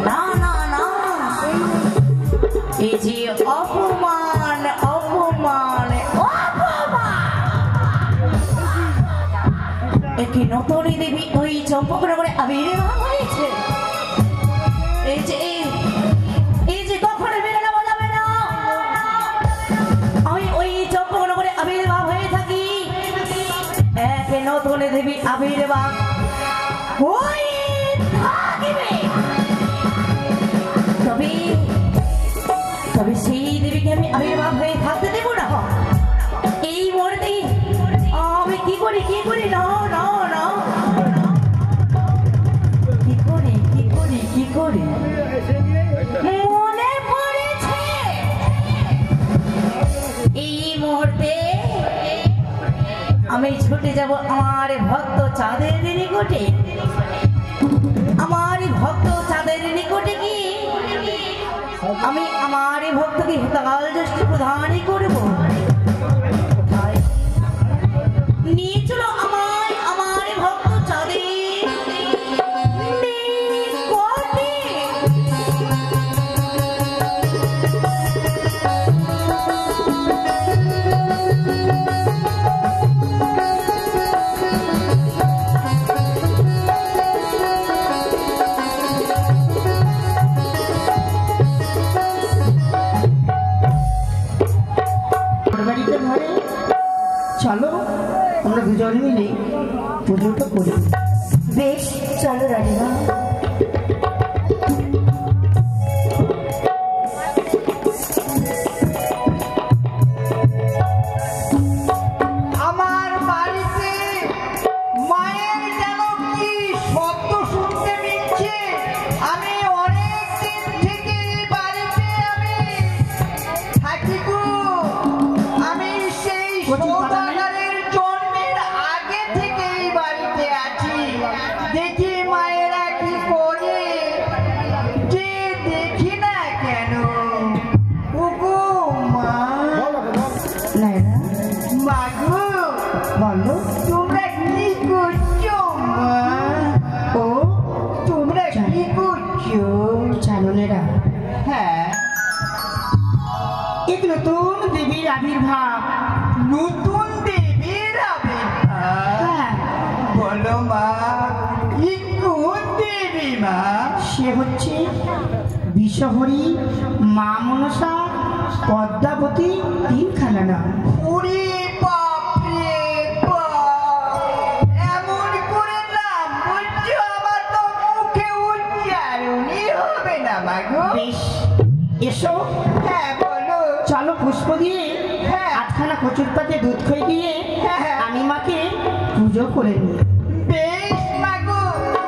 না না না, এই যে অপমান অপমান অপমান, একটি নতুন দেবী ওই চম্পকনগরে আবির্ভাব হয়েছে। এই যে এই যে কখনো মেনে নেওয়া যাবে না, আমি ওই চম্পকনগরে আবির্ভাব হয়ে থাকি, এক নতুন দেবী আবির্ভাব হয়ে থাকিবে। তবে তবে সেই দেবীকে আমি আবির্ভাব হয়ে থাকতে দেবো না। এই মুহূর্তে আমি কি করি না না না, কি করি মনে পড়েছে এই মুহূর্তে আমি ছুটে যাব আমার ভক্ত চাঁদের নিকটে, আমার ভক্ত চাঁদের নিকটে কি আমি আমার ভক্তকে হিতাল জ্যেষ্ঠ প্রদানই করবো। নিয়ে চলো আমায় আমার ভক্ত চাঁদের নিকটে। চলো আমরা দুজন মিলে পুজোটা করি। বেশ চলো রানীমা। আমার বাড়িতে মায়ের যেন কি শব্দ শুনতে মিলছে। আমি অনেক দিন থেকে এই বাড়িতে আমি থাকি গো। আমি সেই সৌদাগরের জন্মের আগে থেকে এই বাড়িতে আছি। দেখি মায়েরা কি করে, যে দেখি না কেন। ওগো মা, মা গো, বলো তোমরা কি করছো মা? ও তোমরা কি করছো? চাননেরা, হ্যাঁ, এক নতুন দেবীর আবির্ভাব। নতুন দেবীর আবির্ভাব? হ্যাঁ, বলো মা, কি কোন দেবী মা? সে হচ্ছে বিশ্বহরি, মা মনসা, পদ্মাবতী, তিনখানা নাম। ওরে বাপরে বাপ, এমন করে নাম বলছো আমার তো মুখে উচ্চারণই হবে না মা গো। বেশ, এসো। হ্যাঁ বলো। চলো পুষ্প দিয়ে হ্যাঁ। আটখানা কচুর পাতে দুধ খই দিয়ে হ্যাঁ। আমি মাকে পুজো করে নিই। বেশ মাগো,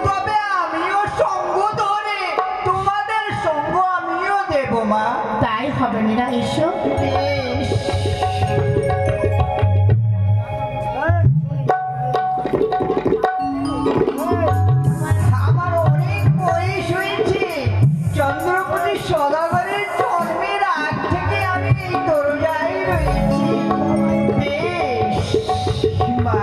তবে আমিও সঙ্গ ধরে তোমাদের সঙ্গ আমিও দেব মা। তাই হবে না, এসো। বেশ। আমার অনেক বয়স হয়েছে। চন্দ্রপতি সদাগরের জন্মের আগ থেকে আমি এই দরজায় রয়েছি। বেশ মা।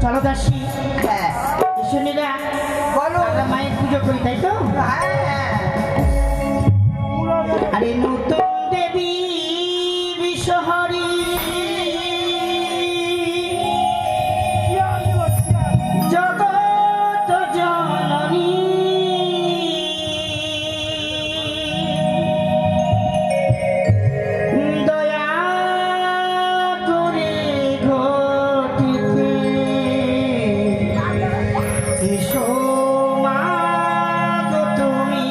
চলো দাসী, হ্যাঁ এসো নীলা। বলো। আমরা মায়ের পুজো করি, তাই তো? হ্যাঁ। আরে নতুন দেবী বিশ্বহরি, জগত জননী, দয়া করে ঘটিতে এসো মা গো, তুমি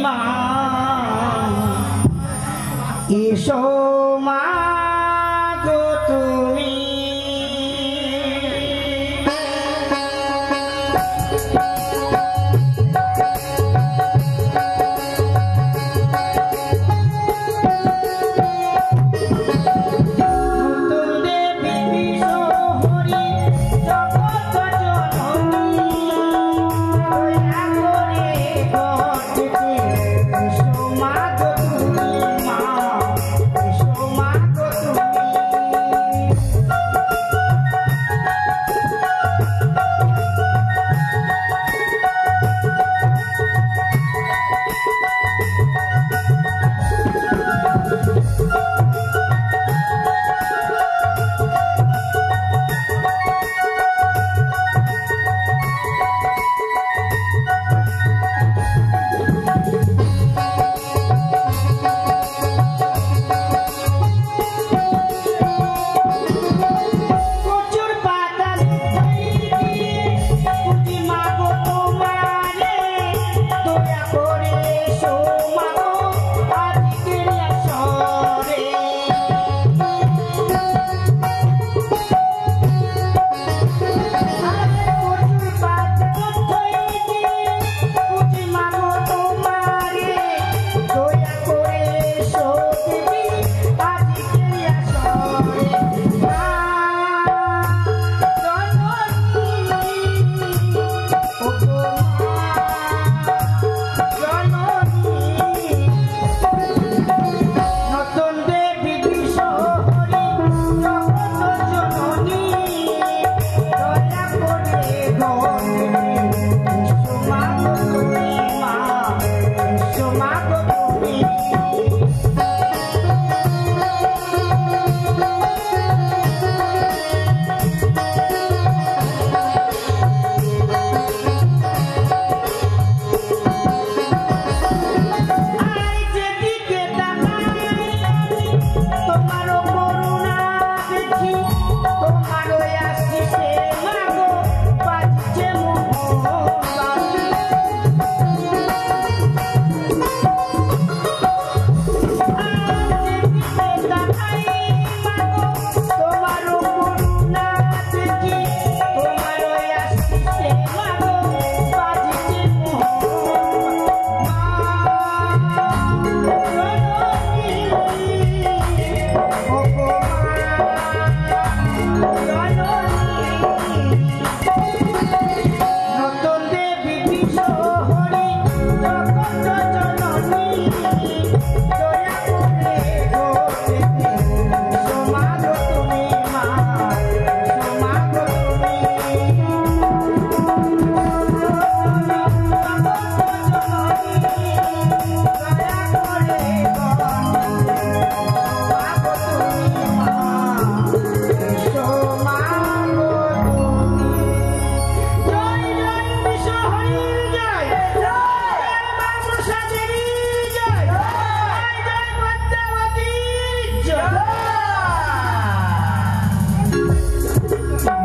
মা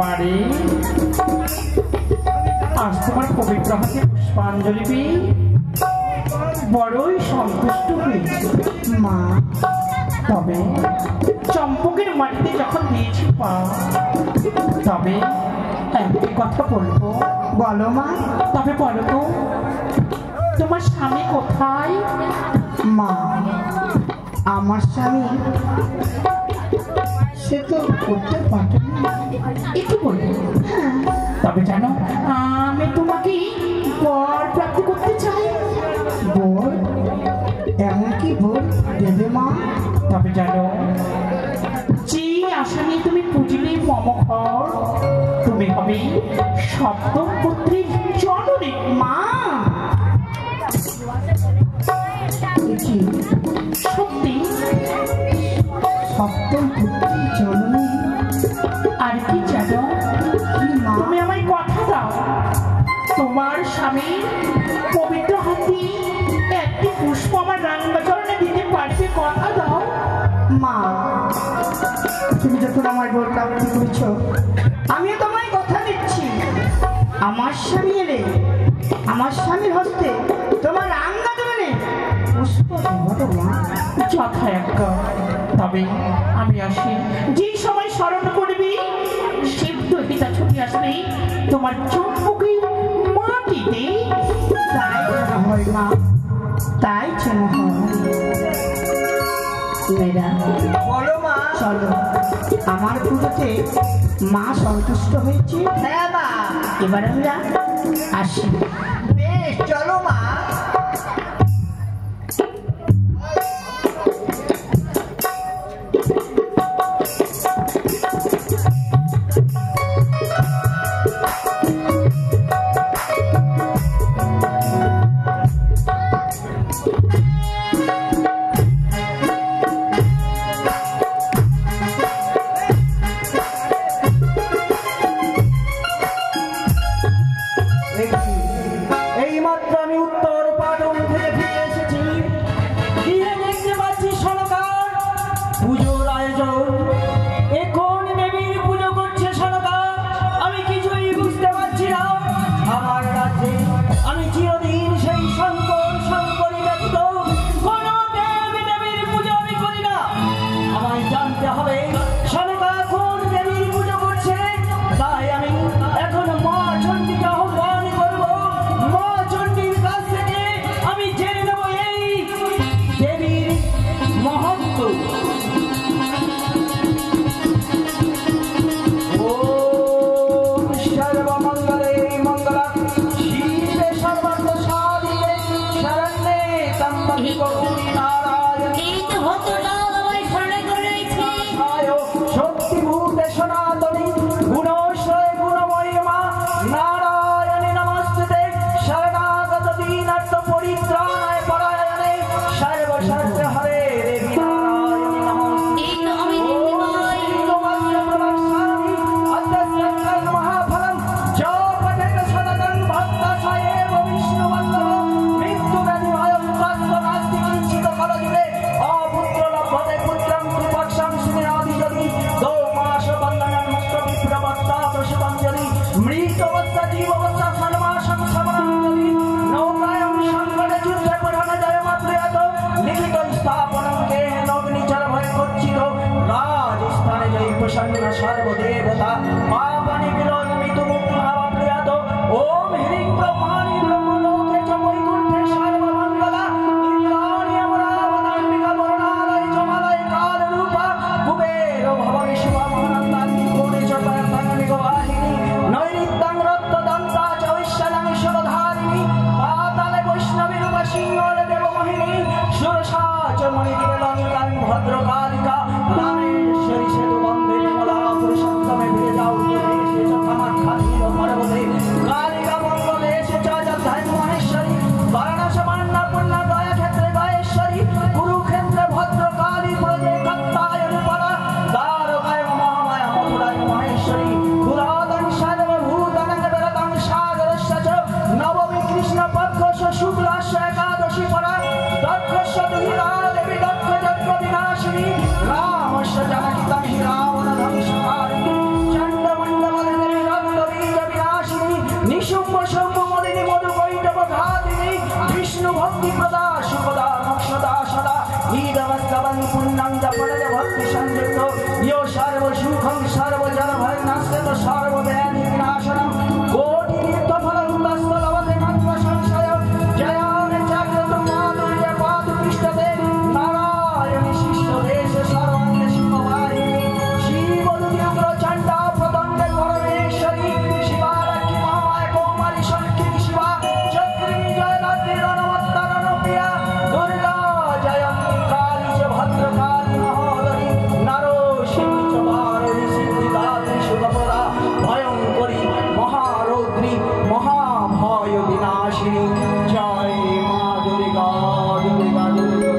মারে আজ তোমার পবিত্র হাতে পুষ্পাঞ্জলি পেয়ে বড়ই সন্তুষ্ট হয়েছে মা। তবে চম্পকের মাটিতে যখন দিয়েছি পা, তবে একটি কথা বলবো। বলো মা। তবে বলো তো, তোমার স্বামী কোথায়? মা, আমার স্বামী সে তো করতে পারে একটু বলবো। তবে জানো, আমি তোমাকে বর প্রাপ্তি করতে চাই। বল, এমন কি বল দেবে মা? তবে জানো, যে আশা নিয়ে তুমি পুজলে মমঘর, তুমি হবে সপ্তম পুত্রীর জননী। মা, কি সত্যি? সপ্তম পুত্রী জননী? আর কি জানো, কি মা? তুমি আমায় কথা দাও, তোমার স্বামীর পবিত্র হাতে একটি পুষ্প আমার রাঙ্গাচরণে দিতে পারবে, কথা দাও। মা, তুমি যখন আমার বর প্রাপ্তি করছো, আমিও তোমায় কথা দিচ্ছি, আমার স্বামী এলে আমার স্বামীর হস্তে তোমার আঙ্গা দেবে পুষ্প দেবো মা। যথা একটা। তবে আমি আসি, যে সময় স্মরণ করবি সিদ্ধ হিতা ছুটি আসবে তোমার চম্পকে মাটিতে। তাই যেন হয় মা, তাই যেন হয়। মেয়েরা বলো মা। চলো, আমার পুজোতে মা সন্তুষ্ট হয়েছে। হ্যাঁ মা। এবার আমরা আসি। বেশ, চলো মা। এইমাত্র আমি উত্তর পাটন থেকে ফিরে এসেছি। গিয়ে দেখতে পাচ্ছি সরকার পুজোর আয়োজন। এখন দেবীর পুজো করছে সরকার। আমি কিছুই বুঝতে পারছি না। আমার রাজ্যে আমি চিরদিন সেই শঙ্কর শঙ্করী ব্যতীত কোনো দেবীর পুজো আমি করি না। আমায় জানতে হবে সরকার কোন দেবীর পুজো করছে। তাই আমি এখন মা চণ্ডীকে আহ্বান করবো। মা চণ্ডীর কাছ থেকে আমি জেনে নেব এই দেবীর মহত্ব। ওম সর্বমঙ্গলে মঙ্গলং শিবে সর্বার্থ সাধিকে শরণ্যে ত্র্যম্বকে গৌরী নারায়ণী এই তো হতো না, আমায় শরণে করে রয়েছে। শক্তিভূতে সনাতনী গুণশ্রয় গুণময়ী মা নারায়ণী নমস্তুতে। শরণাগত দীনার্থ পরিত্রাণায় পরায়ণে সর্বশস্ত্র হরে দেবী নারায়ণী নমস্তুতে। এই তো আমি দেখতে পাই। মহাফলম জপঠেত সততং ভক্তস্বয়েব বিষ্ণুবল্লভম। মৃত্যুব্যাধি ভয়ং ত্বস্ত নাস্তি কিঞ্চিৎ কলযুগে। অপুত্র লভ্যতে পুত্রং কৃপক্ষং সুমিরাদিজলি। দৌমাস বন্দনং মুক্তবিপ্রবক্তা প্রসুতাঞ্জলি। মৃতবত্তা জীববত্তা সন্মাসং সমরাঞ্জলি। নৌকায়ং সংকটে যুদ্ধে পুরাণ জয়মাত্রয়াত। লিখিত স্থাপনং কেন অগ্নিচর ভয় গচ্ছিত। রাজস্থানে জয় প্রসন্ন সর্বদেবতা। পাপানি বিলোচমিতু মুক্তভাবাপ্রয়াত। ওম হ্রিং ব্রহ্মাণি ব্রহ্মলোকে চ বৈকুণ্ঠে সর্বমঙ্গলা। ইন্দ্রাণি অমরাবতাম্বিকা বরুণালয় জমালয় কালরূপা। কুবের ভবনে শিবমানন্দান্তি কোণে চ পরমাঙ্গিক বাহিনী। নৈরিত্যং রক্তদন্তা চ ঐশ্বরাং সুরধারিণী। পাতালে বৈষ্ণবী রূপ সিংহল দেবমোহিনী। সুরসা চ মণিদিবে লঙ্কাং ভদ্রকালিকা। রামেশ্বরী সেতু বন্দে বিমলা পুরুষোত্তমে ভিড়ে যাও সে কামাখ্যা। সুখং সর্বজন ভয় নাস্তে তো সর্বব্যাধি বিনাশনম কোটি তীর্থফলং তস্য লভতে নাত্ম সংশয় জয়ান জাগ্রত মাধুর্য পাদ পৃষ্ঠতে নারায়ণী শিষ্য দেশ সর্বাঙ্গে শিববাহিনী শিবদুর্গ চণ্ডা প্রদণ্ডে পরমেশ্বরী শিবারাক্ষী মহামায়া কৌমারী শঙ্কিনী শিবা চক্রিণী জয়রাত্রি রণবত্তরণপ্রিয়া দুর্গা জয়ন্তী কালী চ ভদ্রকালী মহোদরী নারসিংহী চ ভারতী সিদ্ধিদাত্রী সুখপ্রদা ভয়ঙ্করী মহারৌদ্রী মহাভয় বিনাশিনী জয় মা দুর্গা দুর্গা দুর্গা।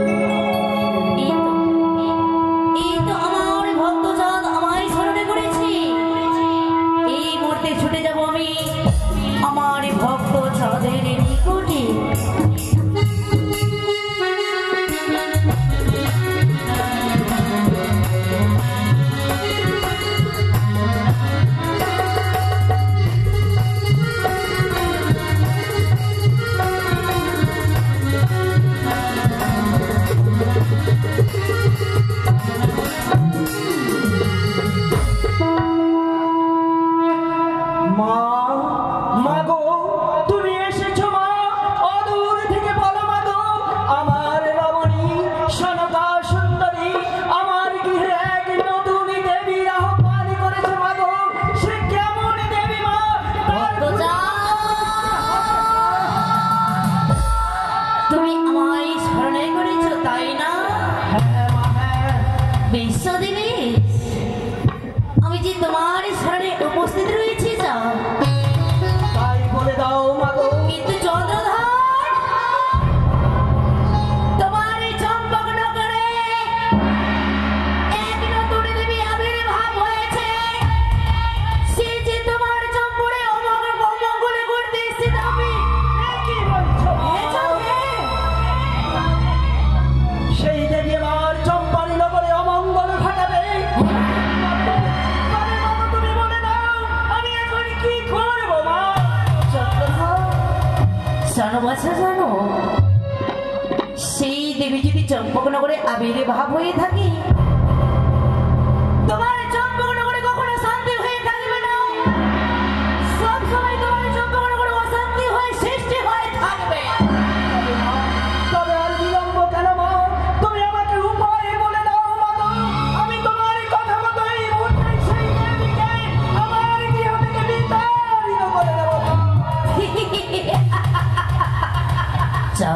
এই তো আমার ভক্তজাত আমায় স্মরণে করেছে। এই মুহূর্তে ছুটে যাব আমি আমার ভক্তজাদের নিকটে। মা মাগো তুমি এসেছো মা অদূর থেকে বলো মাগো আমার রমণী সনকা সুন্দরী আমার গৃহে এক নতুন দেবীর আহ্বান করেছে মাগো সে কেমন দেবী মা তার তুমি আমায় স্মরণে করেছো তাই না হ্যাঁ মা হ্যাঁ বিশ্বদেবী? আমি যে তোমার স্মরণে উপস্থিত রয়েছি যা, তাই বলে দাও মাগো কিন্তু চন্দ্রধর তোমার এই চম্পকনগরে এক নতুন দেবী আবির্ভাব হয়েছে। সে যে তোমার চম্পরে অমঙ্গল করতে এসেছে তুমি কি বলছো মা? সেই দেবী আমার চম্পারী নগরে অমঙ্গল ঘটাবে আরে মাগো তুমি বলে দাও আমি এখন কি করবো মা? জানো বাছা জানো, সেই দেবী যদি চম্পকনগরে আবির্ভাব হয়ে থাকে তোমার চম্পকনগরে কখনো শান্তি হয়ে থাকবে না। সব সময় তোমার চম্পকনগরে অশান্তি হয়ে সৃষ্টি হয়ে থাকবে। তবে আর বিলম্ব কেন মা? তুমি আমাকে উপায় বলে দাও মাগো আমি তোমার কথা মতো এই মুহূর্তে সেই দেবীকে আমার গৃহ থেকে বিতাড়িত করে দেবো মা। চা,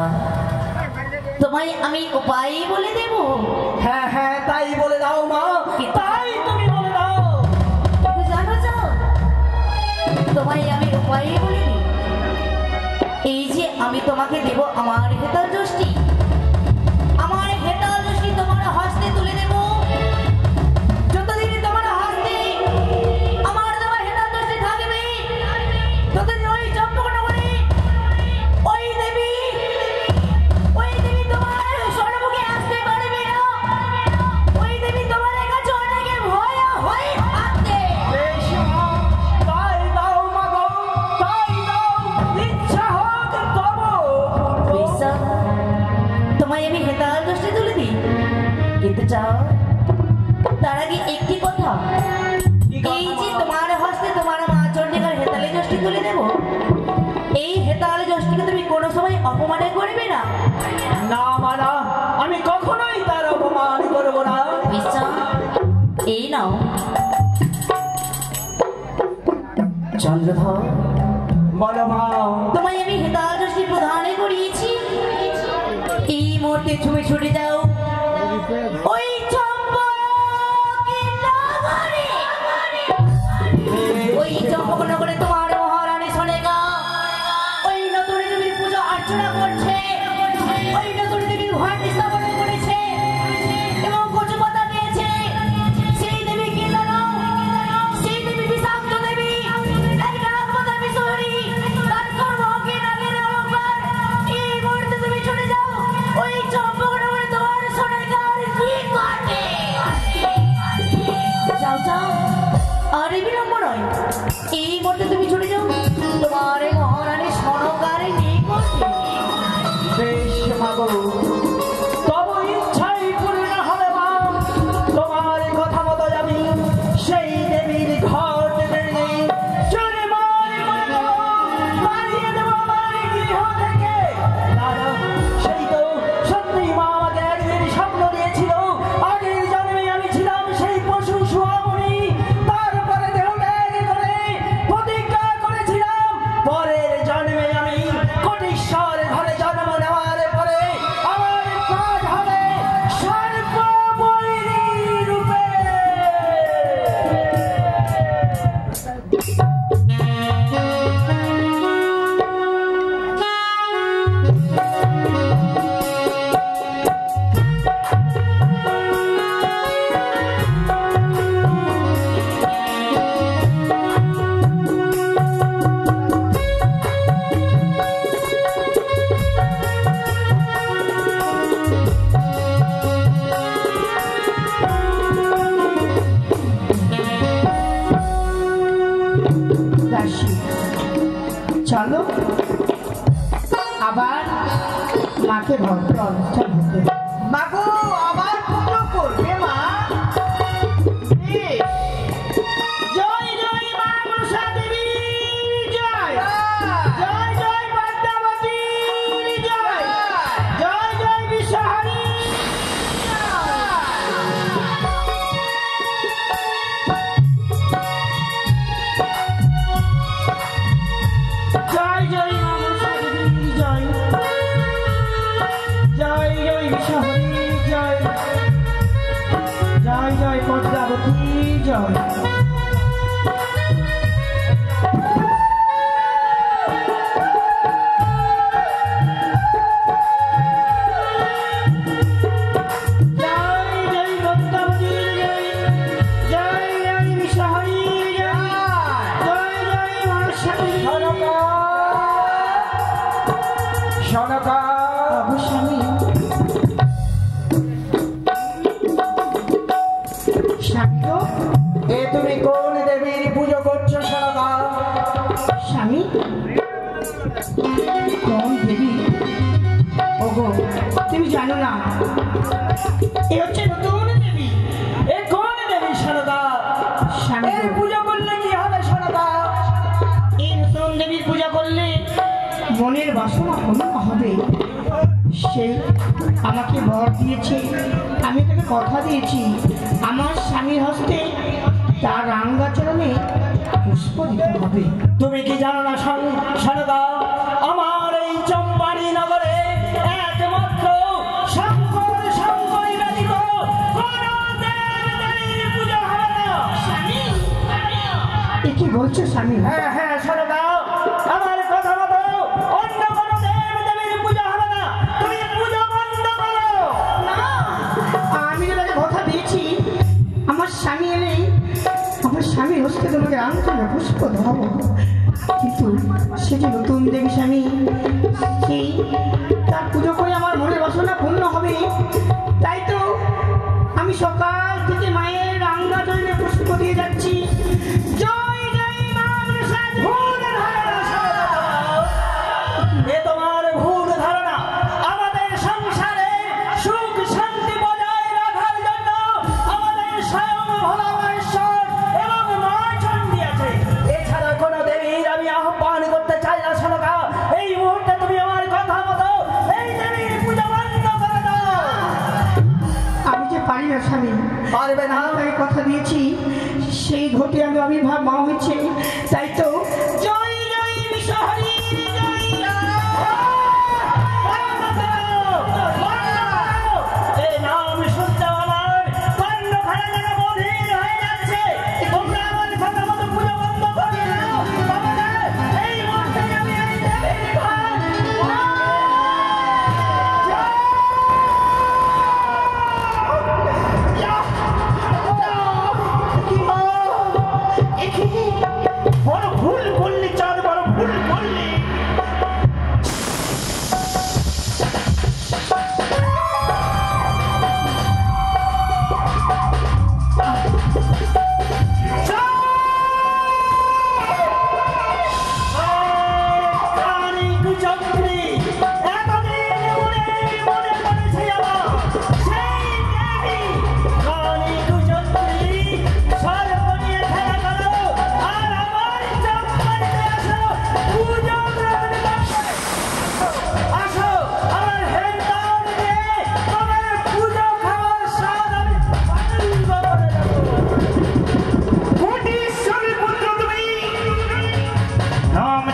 তোমায় আমি উপায় বলে দেব। হ্যাঁ হ্যাঁ তাই বলে দাও মা তাই তুমি বলে দাও। জানো যাও, তোমায় আমি উপায় বলে দিই। এই যে আমি তোমাকে দেব আমার হেতাল যষ্টি, আমার হেতাল যষ্টি তোমার হস্তে তুলে দেব। যতদিন তোমার হস্তে আমার তোমার হেতাল যষ্টি থাকবে ততদিন ওই চম্পকনগরে ওই দেবী তোমার স্বর্ণমুখে আসতে পারবে না। ওই দেবী তোমার কাছে অনেকে ভয় হয়ে থাকবে। বেশ মা তাই দাও মাগো তাই দাও ইচ্ছা হোক তব বিশ্বাস, তোমায় আমি হেতাল দোষে তুলে দিই, কিন্তু চাও তার আগে একটি কথা। এই যে তোমার হস্তে তোমার মা চণ্ডীকার হেতালে যষ্টি তুলে দেব, এই হেতাল যষ্টিকে তুমি কোনো সময় অপমানে করবে না। না মানা আমি কখনোই তার অপমান করবো না। বিশ্বাস, এই নাও। চন্দ্রধর বলো মা তোমায় আমি হেতাল যষ্টি প্রদানে করিয়েছি। এই মুহূর্তে তুমি ছুটে যাও ওই ওই চম্পকনগরে তোমার মহারানী সনেকা ওই নতুন দেবীর পূজা অর্চনা করছে, ওই নতুন দেবীর ঘট স্থাপন করেছে এবং কচু পাতা নিয়েছে। সেই দেবী কি জানো? সেই দেবী বিষাক্ত দেবী, একটা আত্মদা বিশ্বহরী, তার কর্মকে নাগের অলঙ্কার। এই মুহূর্তে তুমি চলে যাও ওই চম্পকনগরে তোমার আসি। চলো আবার মাকে ভদ্র অনুষ্ঠান হতে। মাগো আবার পুজো করবে মা? বেশ। জয় জয় মা মনসা দেবী জয়, জয় জয় পদ্মাবতী জয়, জয় জয় বিশ্বহারী জয়, জয় মা মনসা দেবী জয়, জয় জয় বিশ্বহারী জয়, জয় জয় পদ্মাবতী জয়। এ তুমি কোন দেবীর পুজো করছো সনকা? স্বামী কোন দেবী? ওগো তুমি জানো না, এ হচ্ছে নতুন দেবী। এ কোন দেবী সনকা? স্বামী এর পুজো করলে কি হবে সনকা? এই নতুন দেবীর পূজা করলে মনের বাসনা পূর্ণ হবে। সে আমাকে বর দিয়েছে, আমি তাকে কথা দিয়েছি আমার স্বামীর হস্তে তার রাঙ্গাচরণে পুষ্প দিতে হবে। তুমি কি জানো না সনকা, আমার এই চম্পারী নগরে একমাত্র শঙ্কর শঙ্করী ব্যতীত কোনো দেব-দেবীর পুজো হবে না। এ কি বলছো স্বামী? হ্যাঁ হ্যাঁ সনকা, আমার কথা মতো অন্য কোনো দেব-দেবীর পুজো হবে না। তুমি পুজো বন্ধ করো। না, আমি যে তাকে কথা দিয়েছি আমার স্বামী এলে আমার স্বামীর হস্তে তোমাকে রাঙ্গাচরণে পুষ্প ধরাবো, কিন্তু সে যে নতুন দেবী স্বামী, সেই তার পুজো করে আমার মনের বাসনা পূর্ণ হবে। তাই তো আমি সকাল থেকে মায়ের রাঙ্গাচরণে পুষ্প দিয়ে যাচ্ছি। জয় জয় মা মনসা দেবী। এ তোমার ভুল ধারণা। আমাদের সংসারে সুখ শান্তি বজায় রাখার জন্য আমাদের স্বয়ং ভোলা ঈশ্বর এবং মা চণ্ডী আছে। এছাড়া কোনো দেবীর আমি আহ্বান করতে চাই না সনকা। এই মুহূর্তে তুমি আমার কথা মতো এই দেবীর পূজা বন্ধ করে দাও। আমি যে পারি না স্বামী, পারবে না? তাকে কথা দিয়েছি সেই ঘটে আমি আবির্ভাব মা হয়েছে। তাই তো জয় জয় বিশ্বহারী জয়, এই নাম শুনতে আমার কর্ণখানা যেন বধির হয়ে যাচ্ছে। তোমরা আমার কথা মতো পুজো বন্ধ করে দাও। তাহলে এই মুহূর্তে আমি এই দেবীর ভাগ বড় ভুল করলি চাঁদ, বড় ভুল করলি।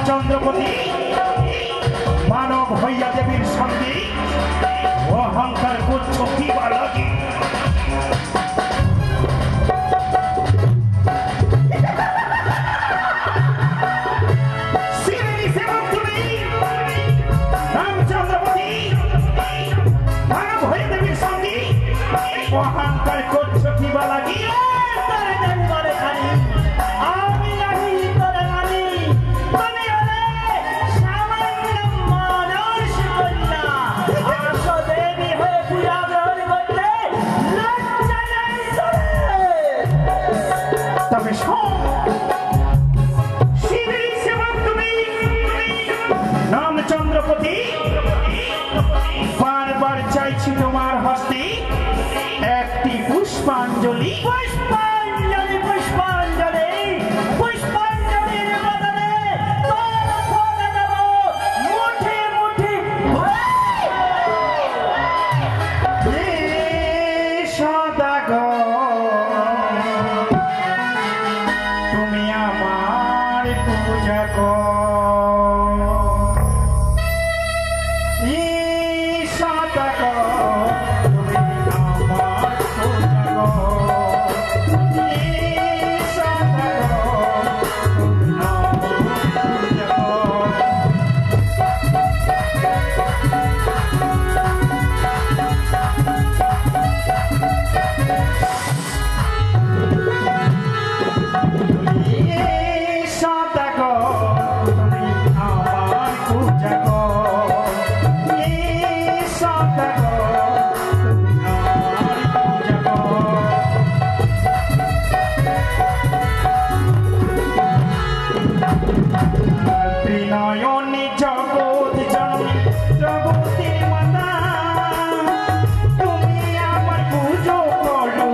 চন্দ্রপতি মানব হইয়া দেবীর সঙ্গে অহংকার করছো কি বা লাগে? রামচন্দ্রপতি মানব হয়ে দেবীর সঙ্গে অহংকার করছো কি বা লাগে? আমি নাহি তোরে মানি, তুমি হলে সামান্য মানুষ কন্যা। আসো দেবী হয়ে পূজা গ্রহণ পূজা কর ঈশাতা কর তুমি আমার পূজা কর ঈশাতা কর তুমি আমার পূজা কর ত্রিনয়নী জগৎ জননী জগতের মাতা তুমি আমার পুজো করো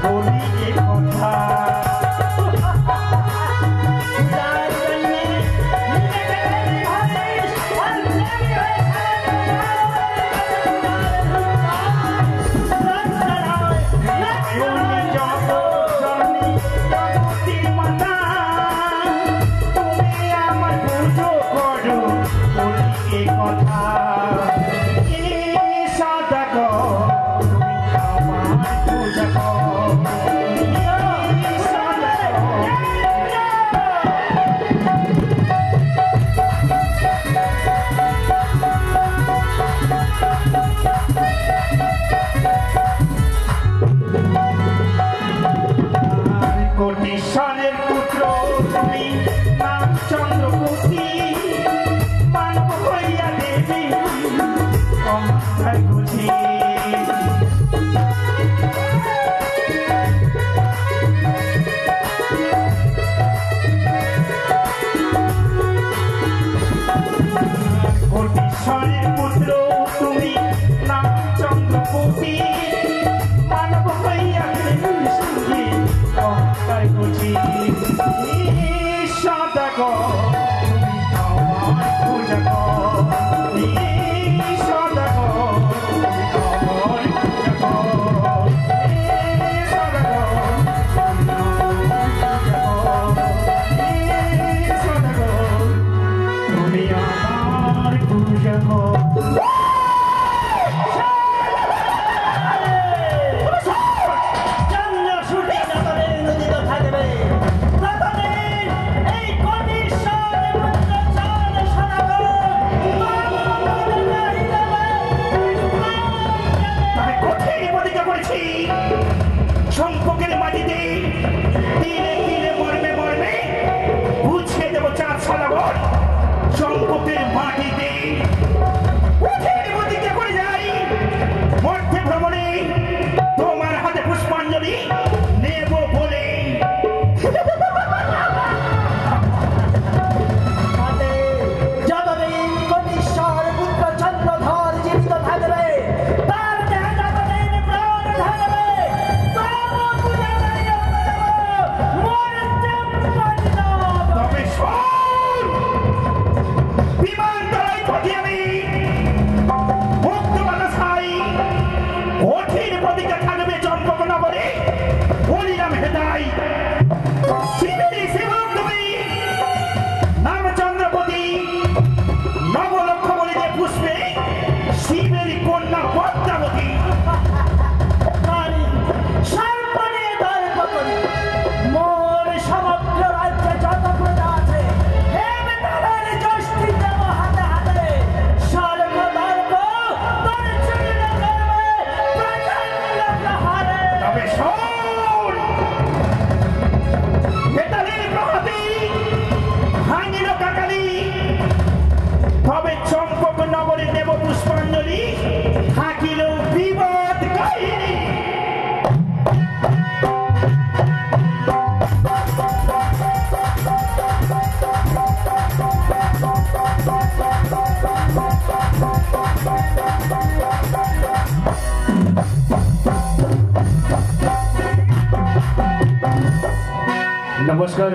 বলি এ কথা কোটিশ্বরের পুত্র তুমি নাম চন্দ্রপতি মানব হইয়া দেবী অমার বুঝি কোটিশ্বরের পুত্র তুমি নাম চন্দ্রপতি মানব হইয়া দেবী সঙ্গে অমার বুঝি ঈশাতা কর তুমি আমার পূজা কর ঈশাতা কর তুমি আমার পূজা কর ঈশাতা কর তুমি আমার পূজা কর সম্পর্কের মাটিতে ধীরে ধীরে মরবে মরবে বুঝিয়ে দেবো চাঁদ সালাবর সম্পর্কের মাটিতে প্রতিজ্ঞা করে যাই মধ্যে ভ্রমণে তোমার হাতে পুষ্পাঞ্জলি নেব বলে যতদিন কোটিশ্বর পুত্র চন্দ্রধর জীবিত থাকবে তার দেহে যতদিন প্রাণ থাকবে তবে শোন বিমানতলায় পাঠিয়ে আমি মুক্ত বাতাসাই কঠিন প্রতিজ্ঞা থাকবে চম্পকনগরে বলিরাম হেদাই শিবেরই সেবক তুমি নাম চন্দ্রপতি নবলক্ষ বলিতে পুষ্পে শিবেরই কন্যা পদ্মাবতী মোর সমগ্র রাজ্যে যত প্রজা আছে হেমতালের যষ্টি দেব হাতে হাতে সর্বদর্প তোর চূর্ণ করবে প্রচণ্ড প্রহারে। তবে শোন হেতালের প্রভাতে ভাঙিল কাকালি তবে চম্পক নগরে দেব পুষ্পাঞ্জলি থাকিল বিপদ কাহিনী নমস্কার।